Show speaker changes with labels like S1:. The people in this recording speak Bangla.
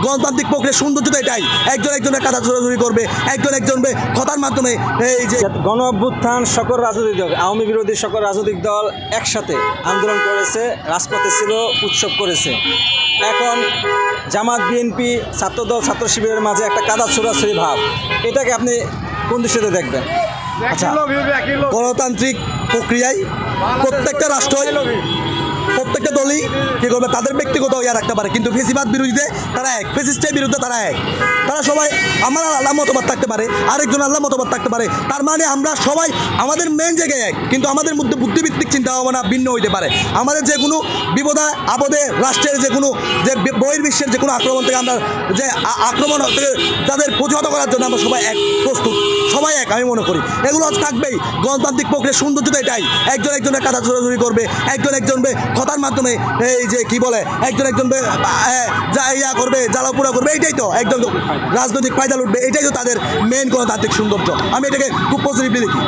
S1: গণতান্ত্রিক প্রক্রিয়ার সৌন্দর্য তো এটাই, একজন একজনের কাঁথা ছোড়াছুড়ি করবে, একজন একজনের কথার মাধ্যমে এই যে
S2: গণ অভ্যুত্থান সকল রাজনৈতিক দল, আওয়ামী বিরোধী সকল রাজনৈতিক দল একসাথে আন্দোলন করেছে, রাজপথে ছিল, উৎসব করেছে। এখন জামাত, বিএনপি, ছাত্রদল, ছাত্র শিবিরের মাঝে একটা কাদা ছোড়াছুড়ি ভাব, এটাকে আপনি কোন দৃষ্টিতে দেখবেন?
S1: আচ্ছা, গণতান্ত্রিক প্রক্রিয়ায় প্রত্যেকটা রাষ্ট্র, প্রত্যেকটা দলই কী করবে, তাদের ব্যক্তিগত ইয়া রাখতে পারে, কিন্তু ফেসিবাদ বিরোধীতে তারা এক, ফেসিস্টের বিরুদ্ধে তারা এক। তারা সবাই আমার আল্লাহ মতবাদ থাকতে পারে, আরেকজন আল্লাহ মতবাদ থাকতে পারে, তার মানে আমরা সবাই আমাদের মেন জায়গায় এক, কিন্তু আমাদের মধ্যে বুদ্ধিভিত্তিক চিন্তা ভাবনা ভিন্ন হইতে পারে। আমাদের যে কোনো বিপদে আপদে, রাষ্ট্রের যে কোনো যে বহির্বিশ্বের যে কোনো আক্রমণ থেকে আমরা যে আক্রমণ থেকে তাদের প্রতিহত করার জন্য আমরা সবাই এক, প্রস্তুত, সবাই এক। আমি মনে করি এগুলো থাকবেই। গণতান্ত্রিক প্রক্রিয়ার সৌন্দর্য তো এটাই, একজন একজনের কাঁথা ছোড়াছুড়ি করবে, একজন একজনের কথার মাধ্যমে এই যে কি বলে, একজন ইয়া করবে, জ্বালাপোড়া করবে, এইটাই তো একজন রাজনৈতিক ফায়দা লুটবে, এটাই তো তাদের মেন গণতান্ত্রিক সৌন্দর্য। আমি এটাকে খুব পজিটিভলি দেখি।